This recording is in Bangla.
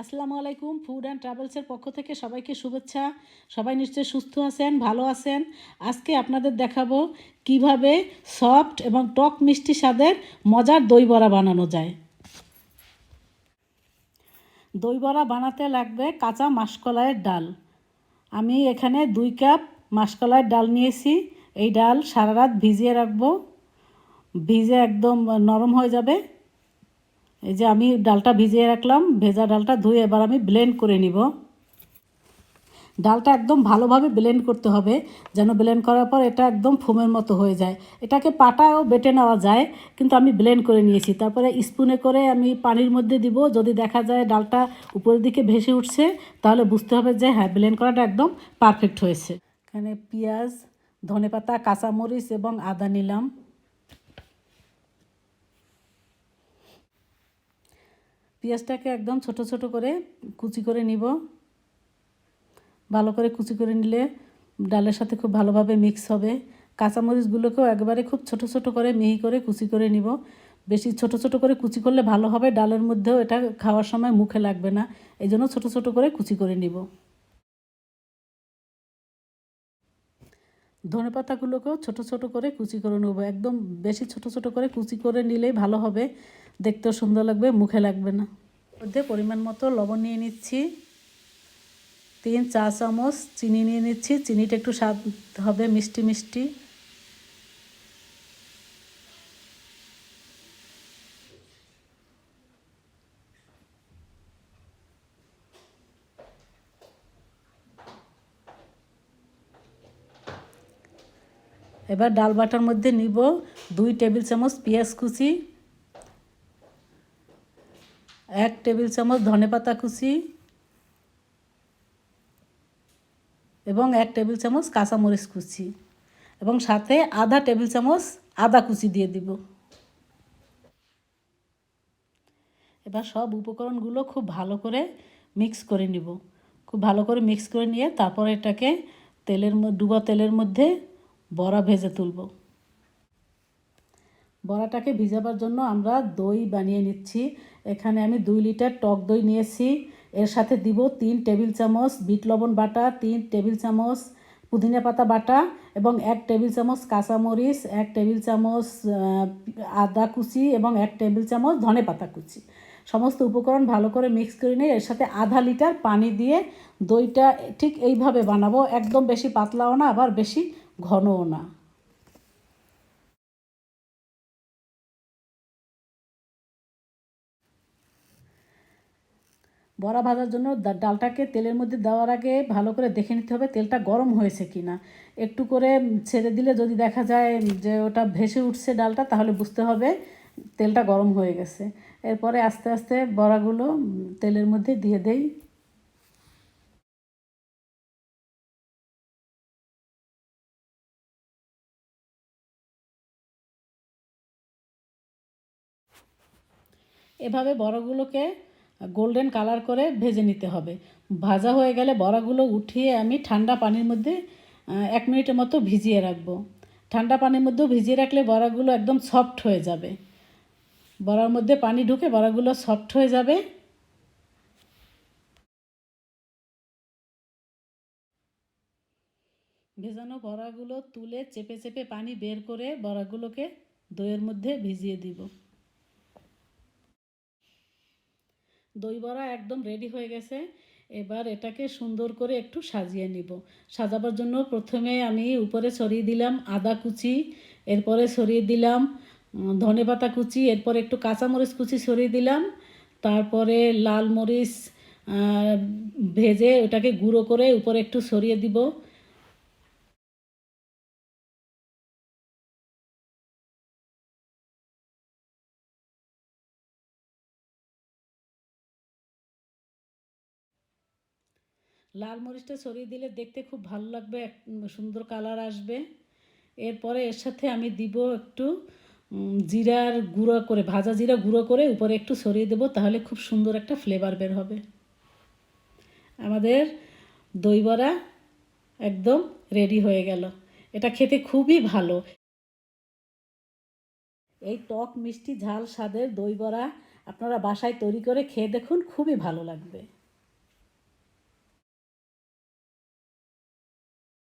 আসসালামু আলাইকুম। ফুড অ্যান্ড ট্রাভেলসের পক্ষ থেকে সবাইকে শুভেচ্ছা। সবাই নিশ্চয়ই সুস্থ আছেন, ভালো আছেন। আজকে আপনাদের দেখাবো কিভাবে সফট এবং টক মিষ্টি স্বাদের মজার দই বড়া বানানো যায়। দই বড়া বানাতে লাগবে কাঁচা মাসকলাইয়ের ডাল। আমি এখানে 2 কাপ মাসকলাইয়ের ডাল নিয়েছি। এই ডাল সারা রাত ভিজিয়ে রাখবো, ভিজে একদম নরম হয়ে যাবে। এই যে আমি ডালটা ভিজিয়ে রাখলাম, ভেজা ডালটা ধুয়ে এবার আমি ব্লেন্ড করে নিব। ডালটা একদম ভালোভাবে ব্লেন্ড করতে হবে, যেন ব্লেন্ড করার পর এটা একদম ফোমের মতো হয়ে যায়। এটাকে পাটায়ও বেটে নেওয়া যায়, কিন্তু আমি ব্লেন্ড করে নিয়েছি। তারপরে স্পুনে করে আমি পানির মধ্যে দিব। যদি দেখা যায় ডালটা উপরের দিকে ভেসে উঠছে, তাহলে বুঝতে হবে যে হ্যাঁ, ব্লেন্ড করাটা একদম পারফেক্ট হয়েছে। এখানে পেঁয়াজ, ধনেপাতা, কাঁচামরিচ এবং আদা নিলাম। পেঁয়াজটাকে একদম ছোট ছোট করে কুচি করে নিব। ভালো করে কুচি করে নিলে ডালের সাথে খুব ভালোভাবে মিক্স হবে। কাঁচামরিচগুলোকেও একবারে খুব ছোট ছোট করে মিহি করে কুচি করে নিব। বেশি ছোট ছোট করে কুচি করলে ভালো হবে, ডালের মধ্যেও এটা খাওয়ার সময় মুখে লাগবে না। এই জন্য ছোট ছোট করে কুচি করে নিব। ধনেপাতাগুলোকেও ছোট ছোট করে কুচি করে নেব। একদম বেশি ছোট ছোট করে কুচি করে নিলেই ভালো হবে, দেখতেও সুন্দর লাগবে, মুখে লাগবে না। মধ্যে পরিমাণ মতো লবণ নিয়ে নিচ্ছি। 3 চা চামচ চিনি নিয়ে নিচ্ছি। চিনিটা একটু স্বাদ হবে, মিষ্টি মিষ্টি। এবার ডাল বাটার মধ্যে নিব 2 টেবিল চামচ পেঁয়াজ কুচি, 1 টেবিল চামচ ধনেপাতা কুচি এবং 1 টেবিল চামচ কাঁচামরিচ কুচি এবং সাথে আধা টেবিল চামচ আদা কুচি দিয়ে দিব। এবার সব উপকরণগুলো খুব ভালো করে মিক্স করে নিব। খুব ভালো করে মিক্স করে নিয়ে তারপর এটাকে ডুবা তেলের মধ্যে বড়া ভেজে তুলব। বড়াটাকে ভিজাবার জন্য আমরা দই বানিয়ে নিচ্ছি। এখানে আমি 2 লিটার টক দই নিয়েছি। এর সাথে দিব 3 টেবিল চামচ বিট লবণ বাটা, 3 টেবিল চামচ পুদিনা পাতা বাটা এবং 1 টেবিল চামচ কাঁচামরিচ, 1 টেবিল চামচ আদা কুচি এবং 1 টেবিল চামচ ধনে পাতা কুচি। সমস্ত উপকরণ ভালো করে মিক্স করে নিয়ে এর সাথে আধা লিটার পানি দিয়ে দইটা ঠিক এইভাবে বানাবো। একদম বেশি পাতলাও না, আবার বেশি ঘনও না। বড়া ভাজার জন্য ডালটাকে তেলের মধ্যে দেওয়ার আগে ভালো করে দেখে নিতে হবে তেলটা গরম হয়েছে কি না। একটু করে ছেড়ে দিলে যদি দেখা যায় যে ওটা ভেসে উঠছে ডালটা, তাহলে বুঝতে হবে তেলটা গরম হয়ে গেছে। এরপরে আস্তে আস্তে বড়াগুলো তেলের মধ্যে দিয়ে দেই। এভাবে বড়াগুলোকে গোল্ডেন কালার করে ভেজে নিতে হবে। ভাজা হয়ে গেলে বড়াগুলো উঠিয়ে আমি ঠান্ডা পানির মধ্যে 1 মিনিটের মতো ভিজিয়ে রাখবো। ঠান্ডা পানির মধ্যেও ভিজিয়ে রাখলে বড়াগুলো একদম সফট হয়ে যাবে। বড়ার মধ্যে পানি ঢুকে বড়াগুলো সফট হয়ে যাবে। ভেজানো বড়াগুলো তুলে চেপে চেপে পানি বের করে বড়াগুলোকে দইয়ের মধ্যে ভিজিয়ে দিব। দই বড়া একদম রেডি হয়ে গেছে। এবার এটাকে সুন্দর করে একটু সাজিয়ে নিব। সাজাবার জন্য প্রথমে আমি উপরে ছড়িয়ে দিলাম আদা কুচি, এরপরে ছড়িয়ে দিলাম ধনেপাতা কুচি, এরপরে একটু কাঁচামরিচ কুচি ছড়িয়ে দিলাম। তারপরে লাল মরিচ ভেজে ওটাকে গুঁড়ো করে উপরে একটু ছড়িয়ে দিব। লাল মরিচটা ছড়িয়ে দিলে দেখতে খুব ভালো লাগবে, সুন্দর কালার আসবে। এরপরে এর সাথে আমি দিব একটু জিরার গুঁড়ো করে, ভাজা জিরা গুঁড়ো করে উপরে একটু ছড়িয়ে দেবো, তাহলে খুব সুন্দর একটা ফ্লেভার বের হবে। আমাদের দই বড়া একদম রেডি হয়ে গেল। এটা খেতে খুবই ভালো। এই টক মিষ্টি ঝাল স্বাদের দই বড়া আপনারা বাসায় তৈরি করে খেয়ে দেখুন, খুবই ভালো লাগবে।